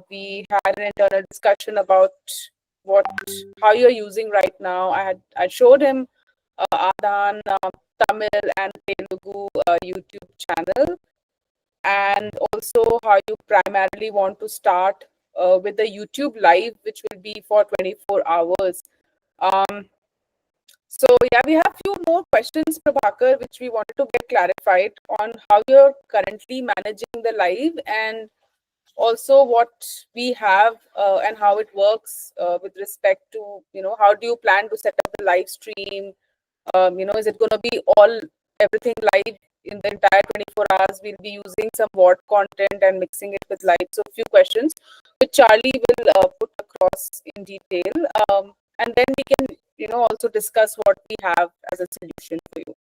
we had an internal discussion about how you're using right now. I showed him Aadhan, Tamil and Telugu YouTube channel, and also how you primarily want to start with the YouTube live, which will be for 24 hours. So yeah, we have few more questions, Prabhakar, which we wanted to get clarified on how you're currently managing the live, and also what we have and how it works with respect to, how do you plan to set up the live stream? Is it going to be everything live in the entire 24 hours? We'll be using some WOD content and mixing it with live. So a few questions which Charlie will put across in detail. And then we can, also discuss what we have as a solution for you.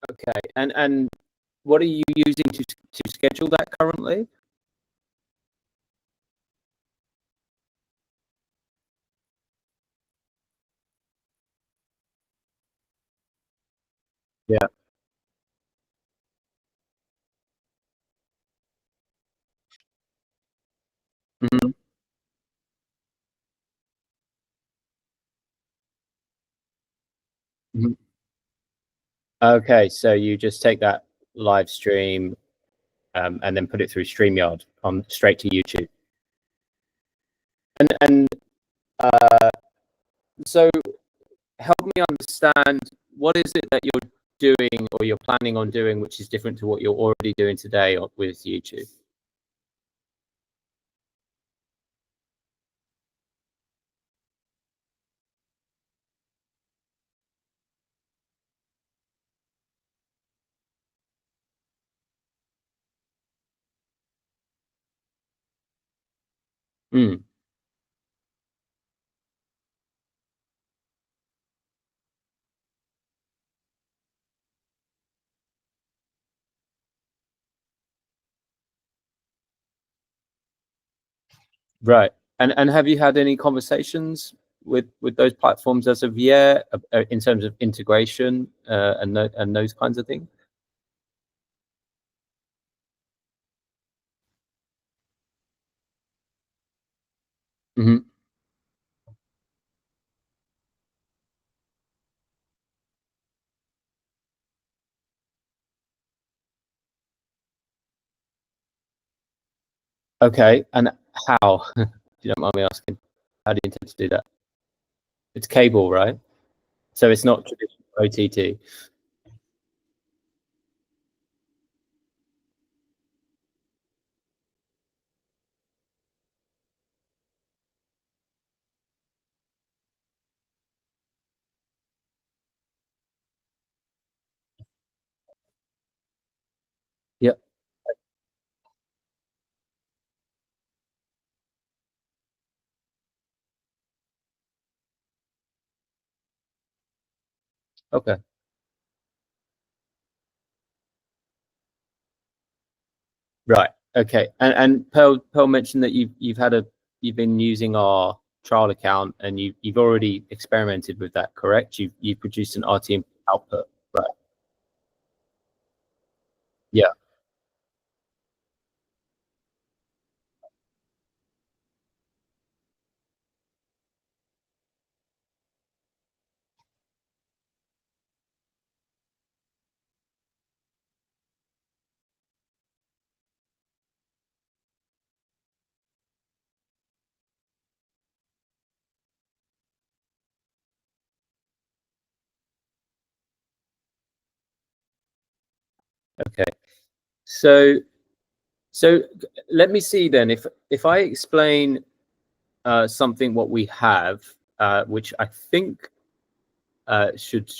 Okay, and what are you using to schedule that currently? Yeah. Mm-hmm. Mm-hmm. Okay, so you just take that live stream and then put it through StreamYard on straight to YouTube. And so help me understand, what is it that you're doing or you're planning on doing which is different to what you're already doing today with YouTube? Mm. Right. And have you had any conversations with those platforms as of yet in terms of integration and those kinds of things? Mm-hmm. Okay, and how? If you don't mind me asking, how do you intend to do that? It's cable, right? So it's not traditional OTT. Yep. Okay. Right. Okay. And Pearl mentioned that you've been using our trial account and you've already experimented with that, correct? You've produced an RTM output. Right. Yeah. Okay. So let me see then, if I explain something what we have, which I think should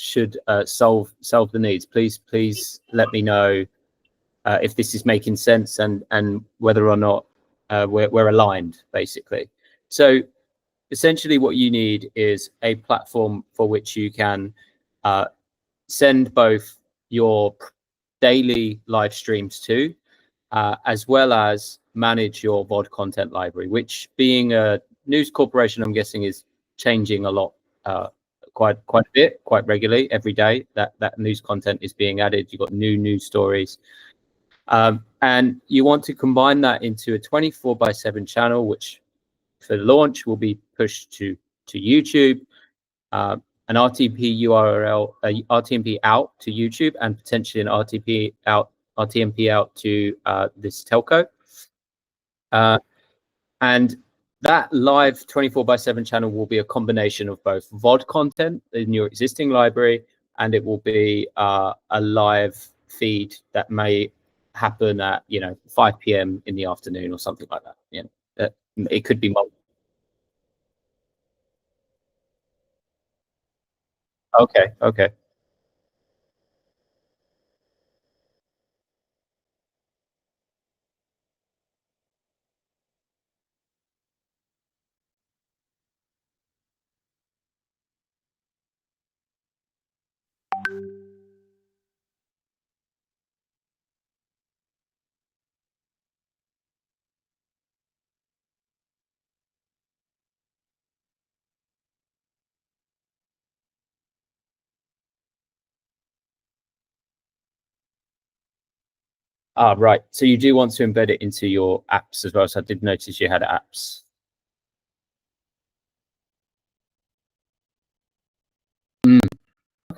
solve the needs. Please let me know if this is making sense and whether or not we're aligned, basically. So essentially what you need is a platform for which you can send both your daily live streams to, as well as manage your VOD content library, which, being a news corporation, I'm guessing is changing a lot, quite a bit, quite regularly, every day. That news content is being added. You've got new news stories, and you want to combine that into a 24/7 channel, which for launch will be pushed to YouTube, an RTP URL, RTMP out to YouTube, and potentially an RTMP out to this telco. And that live 24/7 channel will be a combination of both VOD content in your existing library, and it will be a live feed that may happen at 5 p.m. in the afternoon or something like that. It could be multiple. Okay. Right. So you do want to embed it into your apps as well. So I did notice you had apps.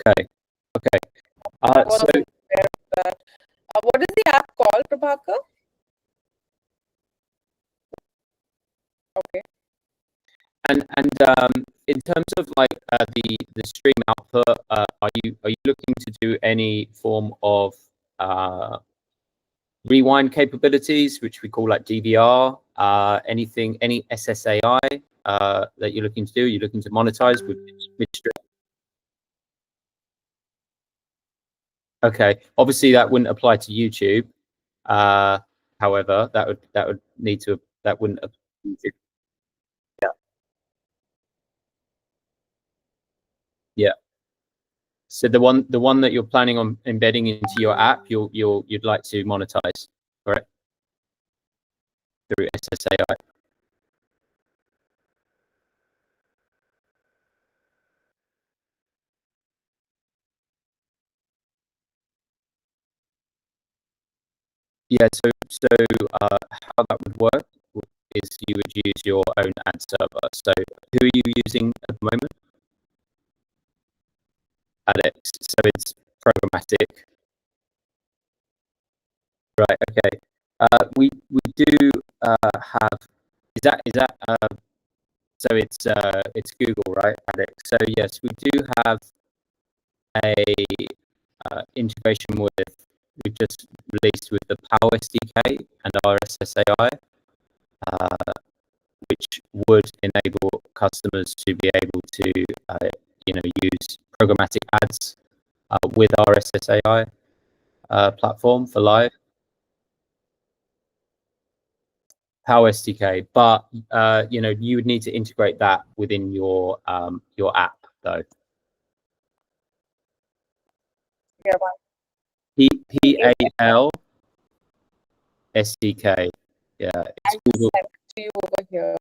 Okay. I was So aware of that. What is the app called, Prabhakar? Okay. and in terms of like the stream output, are you looking to do any form of uh, rewind capabilities, which we call like DVR? Any SSAI that you're looking to do? You're looking to monetize with stream? Okay, obviously that wouldn't apply to YouTube. However, that would need to that wouldn't. Yeah, yeah. So the one that you're planning on embedding into your app, you'd like to monetize, correct? Through SSAI. Yeah. How that would work is you would use your own ad server. So who are you using at the moment? Alex. So it's programmatic. Right. Okay. We do have. Is that it's Google, right, Alex? So yes, we do have a integration with. We've just released with the Power SDK and our SSAI, which would enable customers to be able to use programmatic ads with our SSAI platform for live Power SDK. But you would need to integrate that within your app though. Yeah, PAL SDK. Yeah, it's I Google. sent it to you over here.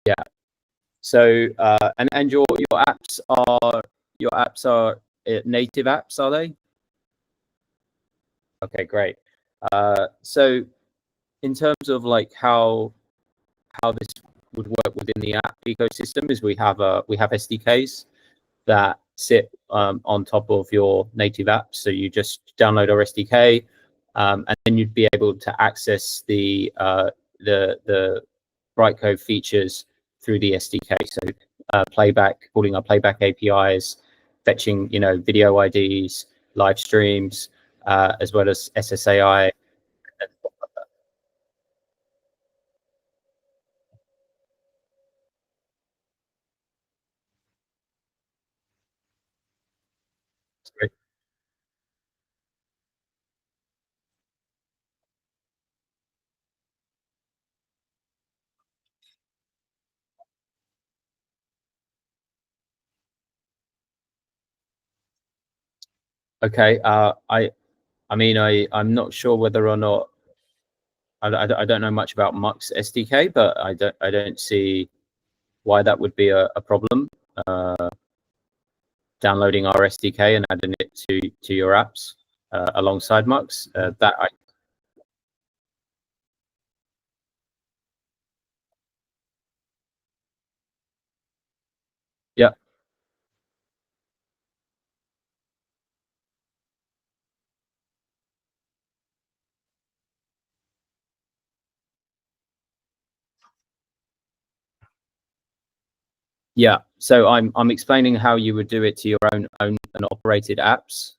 Yeah. So and your apps are native apps, are they? Okay, great. So in terms of like how this would work within the app ecosystem is we have SDKs that sit on top of your native apps. So you just download our SDK, and then you'd be able to access the Brightcove features through the SDK. So calling our playback APIs, fetching video IDs, live streams, as well as SSAI. Okay. I'm not sure whether or not I don't know much about Mux SDK, but I don't see why that would be a problem. Downloading our SDK and adding it to your apps alongside Mux. Yeah. Yeah, so I'm explaining how you would do it to your own and operated apps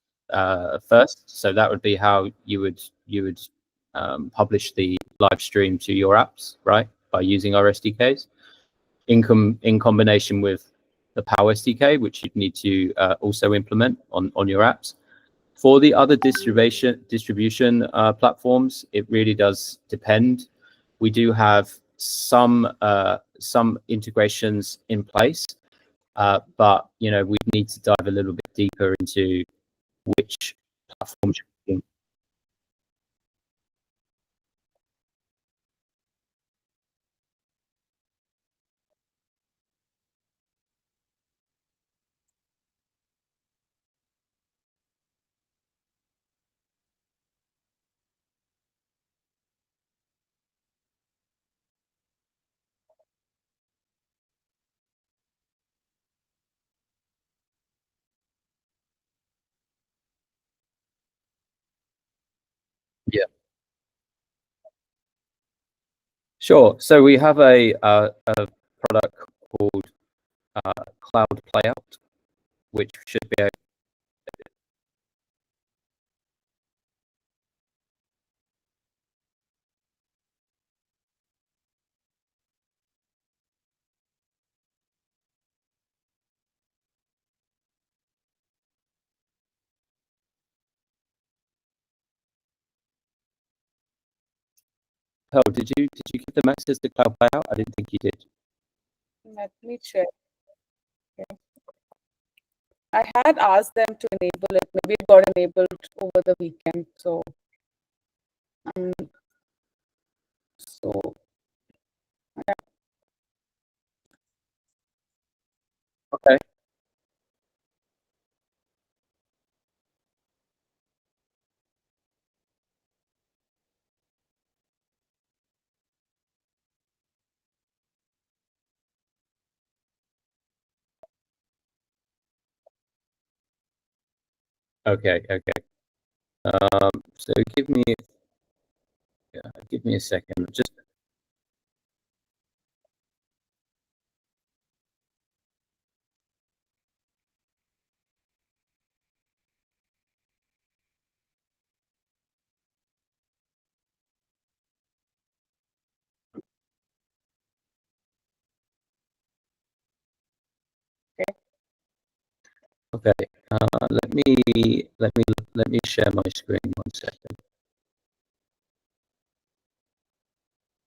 first. So that would be how you would publish the live stream to your apps, right? By using our SDKs in combination with the Power SDK, which you'd need to also implement on your apps. For the other distribution platforms, it really does depend. We do have some integrations in place, but we need to dive a little bit deeper into which platforms. Yeah, sure. So we have a product called Cloud Playout, which should be Pearl, did you give them access to Cloud Playout? I didn't think you did. Let me check. Okay. I had asked them to enable it. Maybe it got enabled over the weekend. Um, so yeah. Okay. Okay. Okay. So give me a second. Just Okay. okay. Let me share my screen 1 second.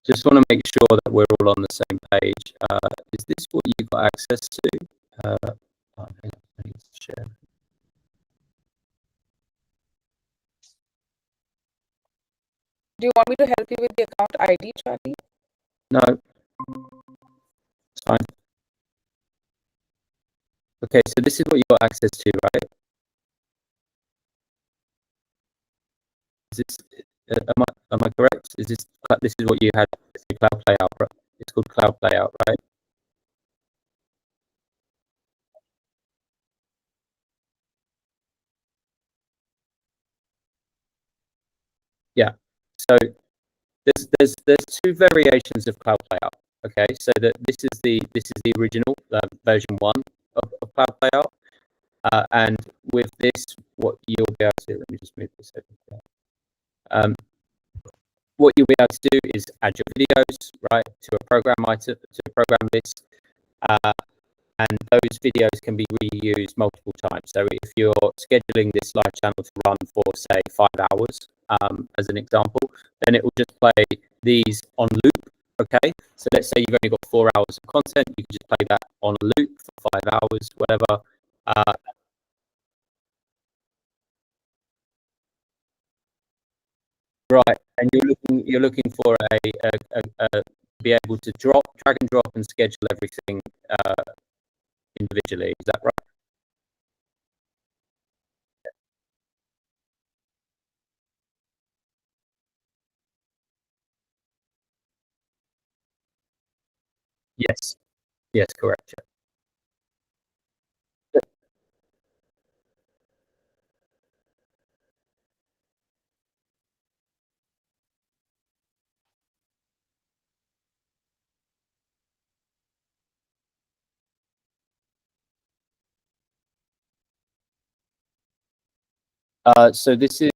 Just want to make sure that we're all on the same page. Is this what you got access to? I need to share. Do you want me to help you with the account ID, Charlie? No, it's fine. Okay, so this is what you got access to, right? Is this am I correct? This is what you had? It's the Cloud Playout, right? It's called Cloud Playout, right? Yeah. So there's two variations of Cloud Playout. Okay, so that this is the original version 1 of Cloud Playout, and with this, what you'll be able to let me just move this over. Um, what you'll be able to do is add your videos right to a program item to a program list, uh, and those videos can be reused multiple times. So if you're scheduling this live channel to run for say 5 hours, as an example, then it will just play these on loop. Okay, so let's say you've only got 4 hours of content, you can just play that on loop for 5 hours, whatever. Right, and you're looking for a be able to drag and drop and schedule everything individually. Is that right? Yes. Yes, correct. Yeah. So this is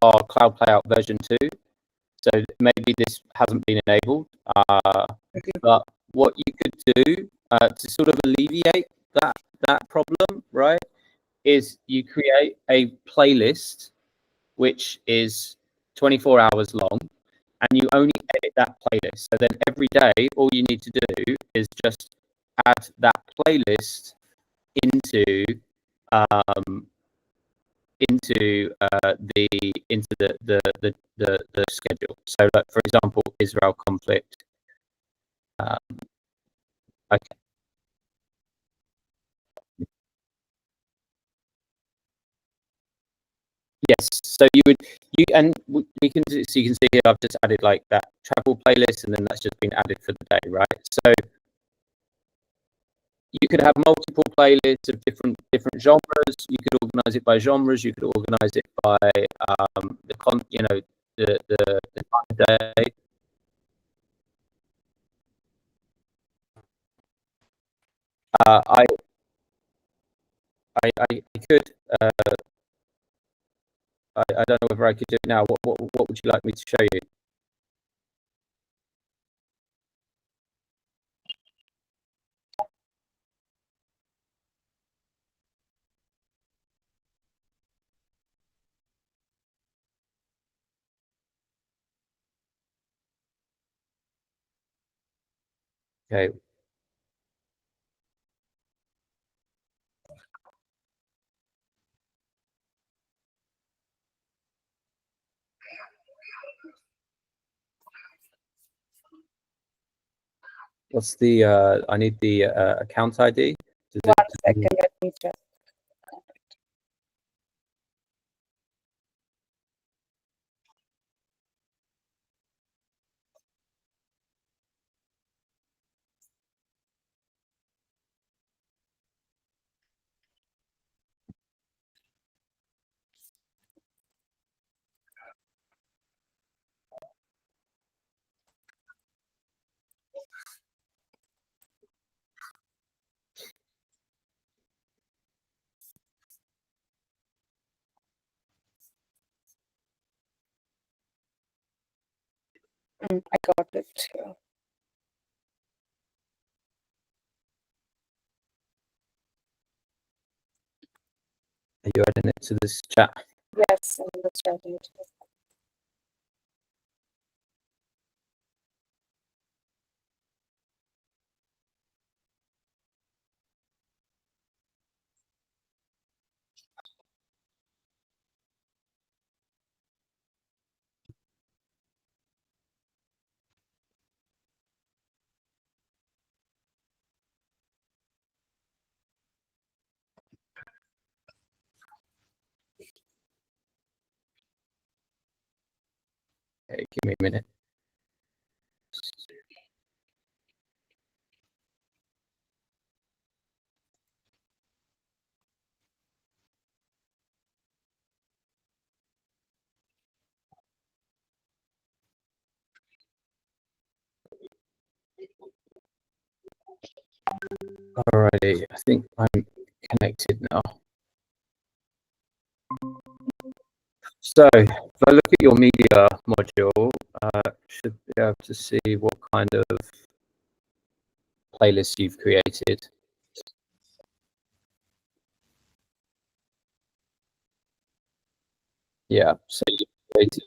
our cloud playout version 2. So maybe this hasn't been enabled, but what you could do to sort of alleviate that problem, right, is you create a playlist which is 24 hours long, and you only edit that playlist. So then every day, all you need to do is just add that playlist into um, the schedule. So, like for example, Israel conflict. Um, okay. Yes. So we can so you can see here I've just added like that travel playlist, and then that's just been added for the day, right? So you could have multiple playlists of different genres. You could organize it by genres. You could organize it by the time of day. Uh, I, I could. I don't know whether I could do it now. What would you like me to show you? Okay. What's the? I need the account ID. Does it? 1 second, let me just. I got it. Yeah. Are you adding it to this chat? Yes, I'm just writing it. Okay, give me a minute. Alrighty, I think I'm connected now. So if I look at your media module, should be able to see what kind of playlist you've created. Yeah, so you created,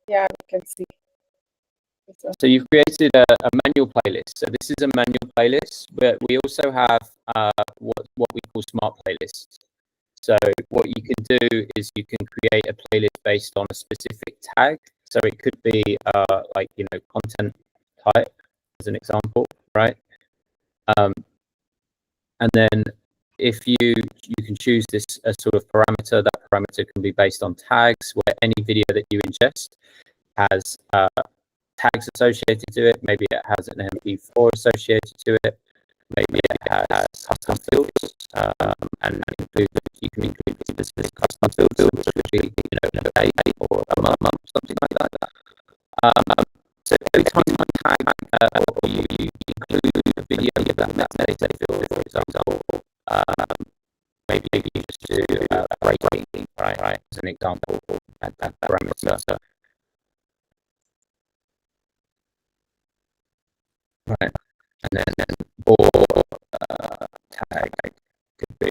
Yeah, we can see. so you've created a manual playlist. So this is a manual playlist, but we also have what we call smart playlists. So what you can do is you can create a playlist based on a specific tag. So it could be like, you know, content type as an example, right? And then if you can choose this a sort of parameter, that parameter can be based on tags, where any video that you ingest has tags associated to it. Maybe it has an MP4 associated to it. Maybe it has custom fields, and you can include this custom fields, which would be, you know, a day or a month, something like that. So every time you tag or you include a video of that metadata field, for example, maybe you just do rating, right, as an example, that parameter. Right, and then or tag could be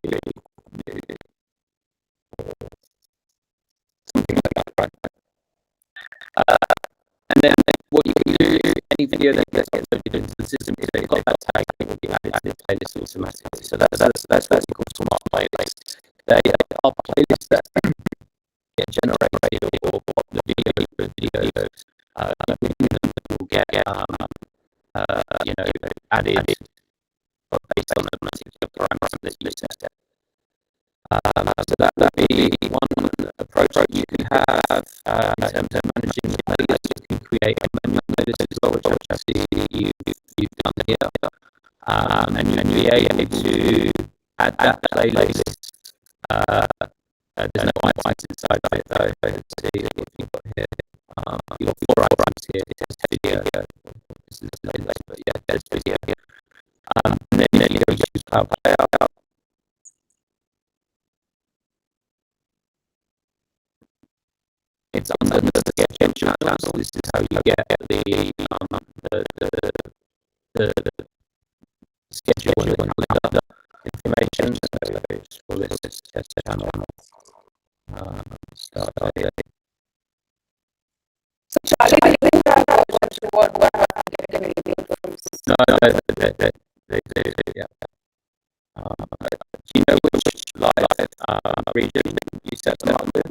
something like that, right? And then what you can do, any video that gets loaded into the system, if they've got that tag, it will be added to the playlist automatically. So that's what we call smart playlists. They are playlists that get generated or the videos within them will get you know, added based on a particular parameter that you set. So that would be one approach you can have in terms of managing the playlist. You can create a manual playlist as well, which I see you've done here, and you'll be able to add that playlist. There's no items inside of it though. Let's see what you've got here. You've got 4 items here. It says video. This is the playlist, but yeah, there's video here. And then you go use Cloud Player. It's under the schedule channels. This is how you get the schedule and calendar information. So let's call this test channel. Start here. So Charlie, they didn't have what get anything from No, they do, yeah. Do you know which live region you set them up with?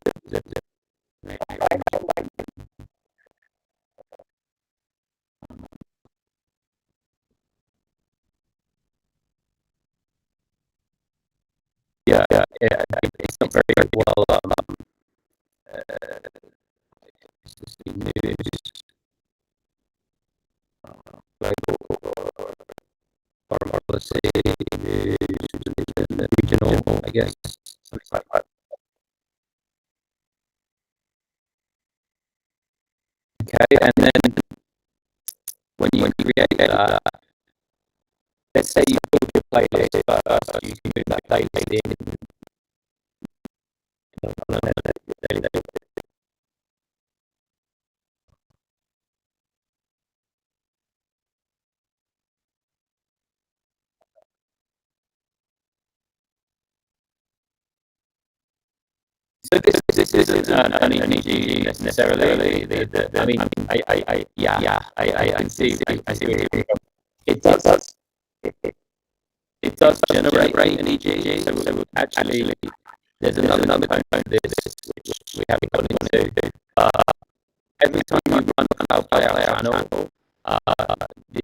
Yeah, it's not very well. This is the news, global foreign policy, news, regional, I guess, something like that. Okay, and then when you create that, let's say you build your playlist first, you can move that playlist in. So this isn't an EG necessarily. I mean, I can see. I see where you're coming from. It does generate an EG. So actually, there's another component of this which we haven't gone into. Every time you run a Cloud Player channel, the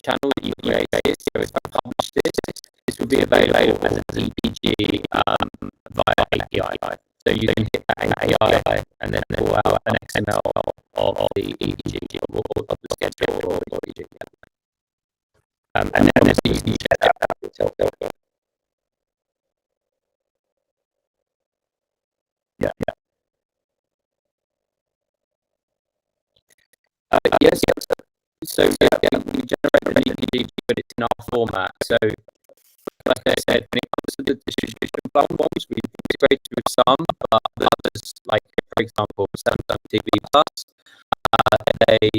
channel that you create, so if I publish this will be available as an EPG via API. So you can hit that API and then pull out an XML of the EPG or of the schedule or EPG. And then you can check that out yourself. Yeah. Yes. So we generate an EPG, but it's in our format. So like I said, when it comes to the distribution platforms, we've integrated with some, but others, like for example, Samsung TV Plus, they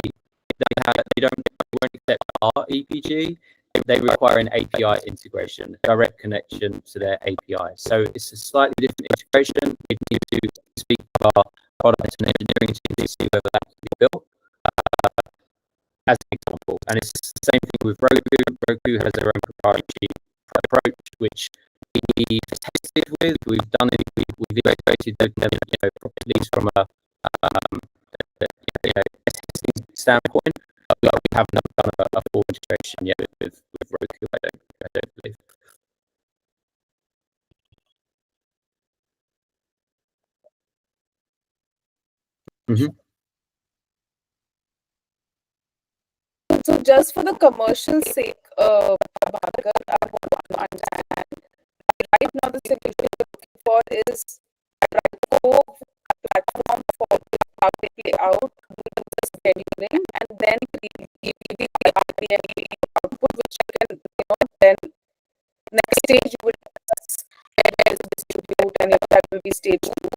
won't accept our EPG. They require an API integration, a direct connection to their API. So it's a slightly different integration. We need to speak to our product and engineering team to see whether that can be built. As an example, and it's the same thing with Roku. Roku has their own proprietary approach, which we tested with. We've done it. We've integrated them, properly from um, testing standpoint. But we haven't done a full integration yet with Roku. I don't believe. Mm-hmm. So just for the commercial sake, Bhaskar, I want to understand right now the solution you're looking for is Brightcove platform for public layout, doing the scheduling, and then give the RTM output, which you can, then next stage you will discuss where to distribute and if that will be stage two.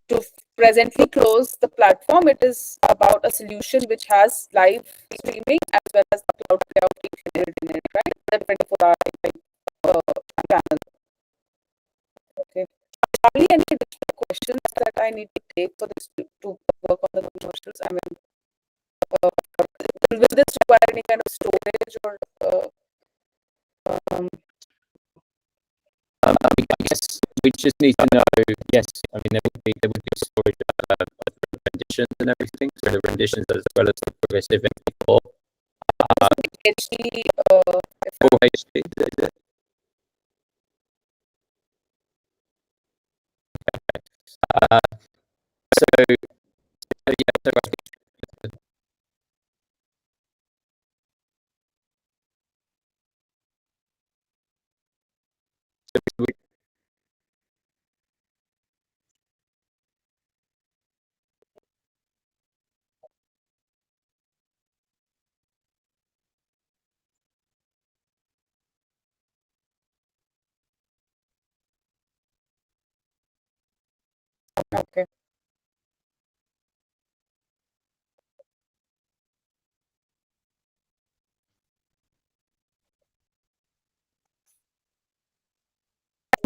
To presently close the platform, it is about a solution which has live streaming as well as the cloud layout included in it, right? The 24-hour channel. Okay. Charlie, any additional questions that I need to take for this to work on the commercials? I mean, will this require any kind of storage or um, I guess we just need to know. Yes, I mean there would be storage of renditions and everything. So the renditions as well as the progressive MP4. HD Full HD. Is it? Uh, so yeah, so I think we, okay.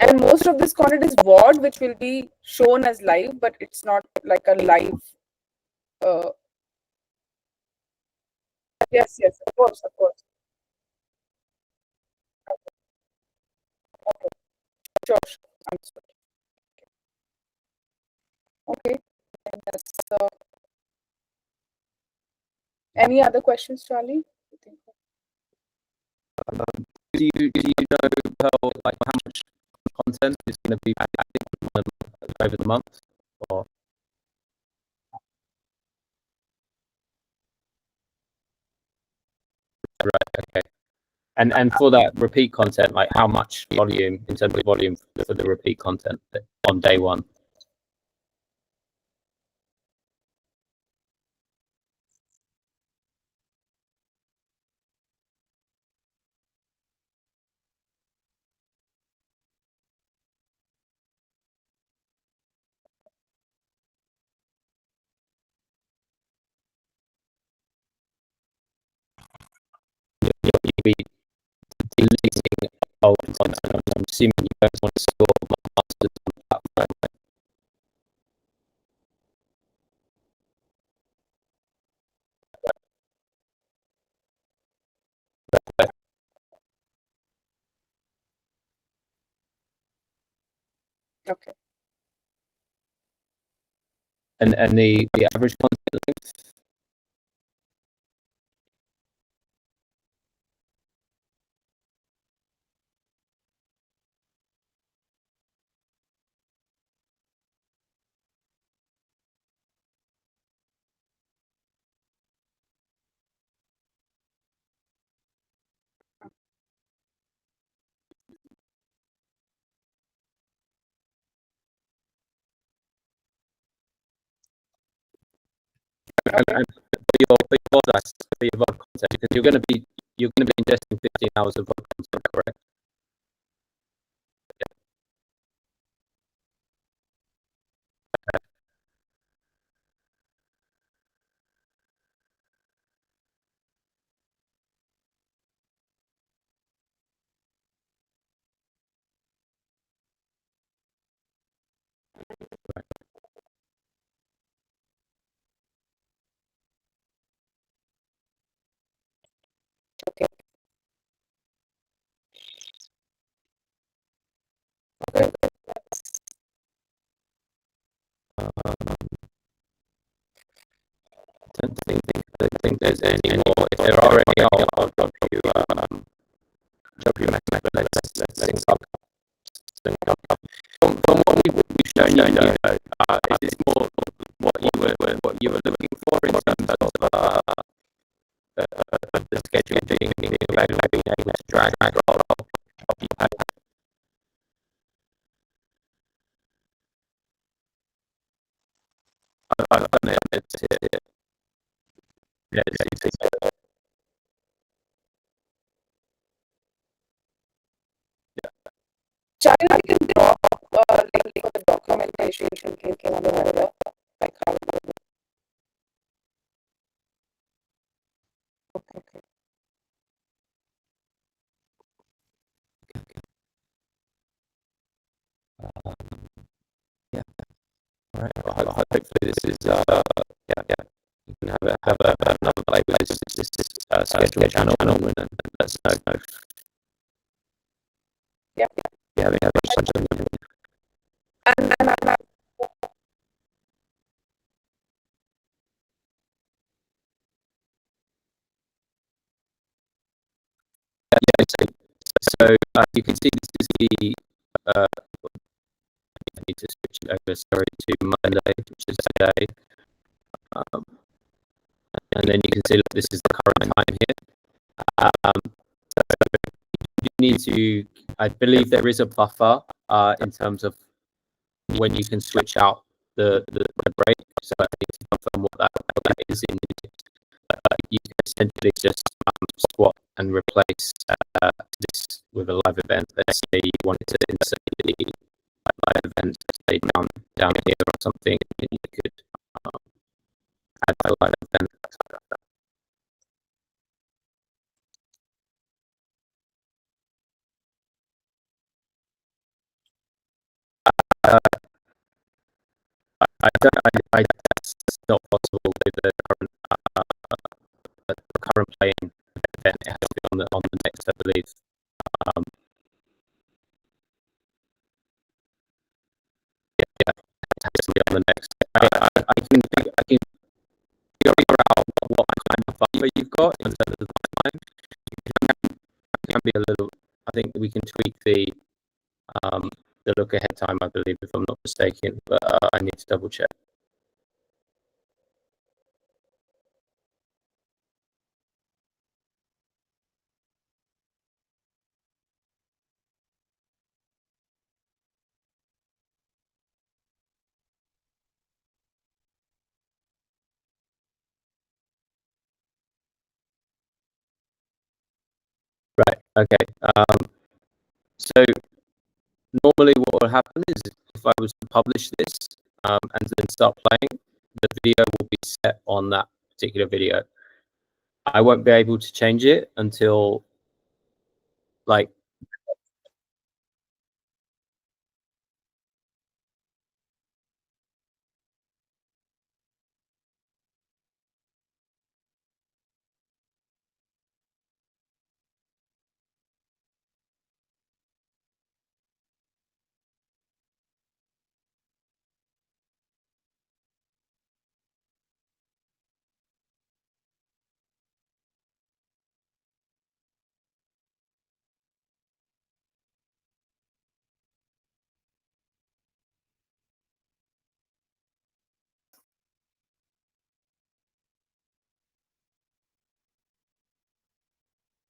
And most of this content is VOD, which will be shown as live, but it's not like a live. Uh, yes, yes, of course, of course. Okay, sure, sure. Understood. Okay, and that's any other questions, Charlie? You think? do you know like how much content is going to be added over the month? Or right, okay. And for that repeat content, like how much volume in terms of volume for the repeat content on day one? You'll be deleting old content. I'm assuming you don't want to store masters on the platform. Okay. And the average content length. And for your VOD content, because you're going to be ingesting 15 hours of VOD content, correct? Okay. think there's any more. If there are any, I'll drop you a message. But let's sync up. From what we've shown you, is this more what you were looking for in terms of the scheduling, being able to drag roll? I know it's China, we can drop link for the documentation link on the web, like how it would. Okay. yeah. All right. Well, hopefully this is you can have another play with this schedule channel and let us know. Yeah. Yeah, we have And so you can see this is the I need to switch it over, sorry, to Monday, which is today. And then you can see, look, this is the current time here. So you need to, I believe there is a buffer in terms of when you can switch out the break. So I need to confirm what that is in minutes. You can essentially just swap and replace this with a live event. Let's say you wanted to insert the live event, say down here or something, and you could add a live event. That's not possible with the current playing event. It has to be on the next, I believe. It has to be on the next. I can figure out what kind of buffer you've got in terms of the time. It can be a little. I think we can tweak the look ahead time, I believe, if I'm not mistaken, but I need to double check. Right. Okay. So normally what will happen is if I was to publish this and then start playing, the video will be set on that particular video. I won't be able to change it until like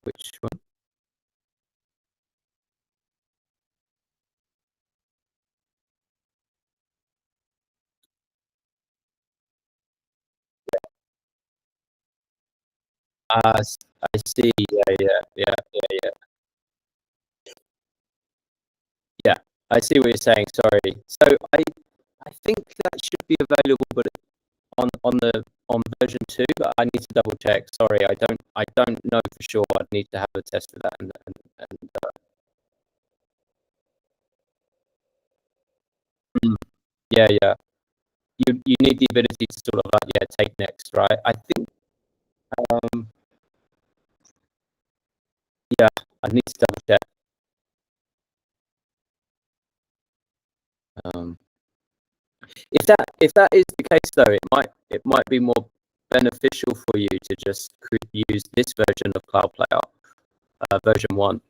which one? I see. Yeah. I see what you're saying. Sorry. So I think that should be available, but on version 2. But I need to double check. Sorry, I don't know for sure. I'd need to have a test of that and yeah. You need the ability to sort of like take next, right? I think yeah, I need to double check. If that is the case though, it might be more beneficial for you to just use this version of Cloud Player, version 1?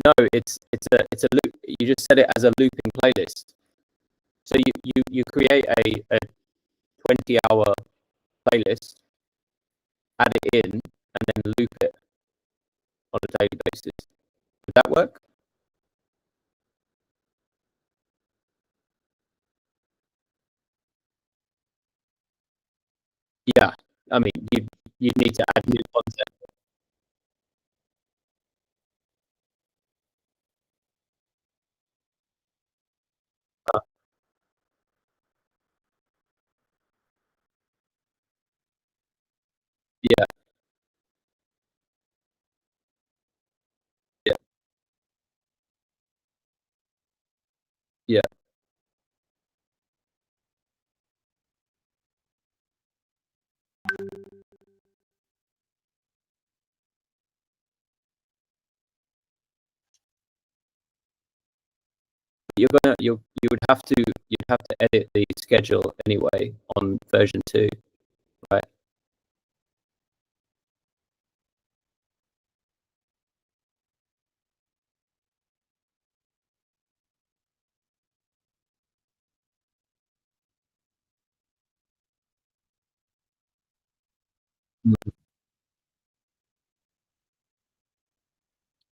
No, it's a loop. You just set it as a looping playlist. So you create a 20-hour playlist, add it in, and then loop it on a daily basis. Would that work? Yeah. I mean, you need to add new content. Uh, yeah, yeah, yeah. You would have to edit the schedule anyway on version 2, right? Mm.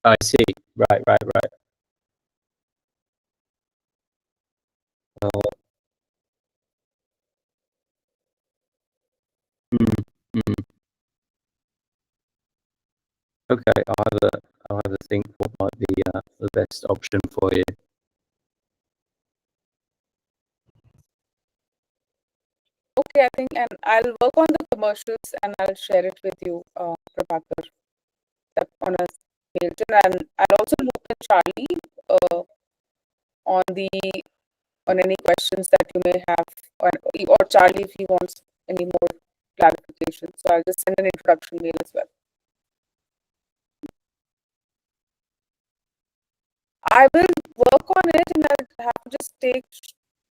I see. Right, right, right. Uh, mm, mm. Okay, I'll have a think what might be the best option for you. Okay, I think, and I'll work on the commercials and I'll share it with you, Prabhakar, that on a mail chain, and I'll also loop in Charlie on the on any questions that you may have, or Charlie if he wants any more clarification. So I'll just send an introduction mail as well. I will work on it, and I'll have to just take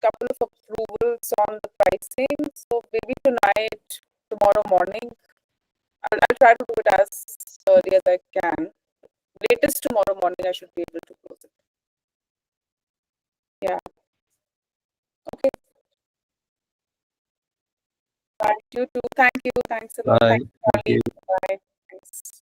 couple of approvals on the pricing. So maybe tonight, tomorrow morning, I'll try to do it as early as I can. Latest tomorrow morning, I should be able to close it. Yeah. Okay. Thank you too. Thank you. Thanks a lot. Bye. Thanks, Thank you. Charlie. Bye. Thanks.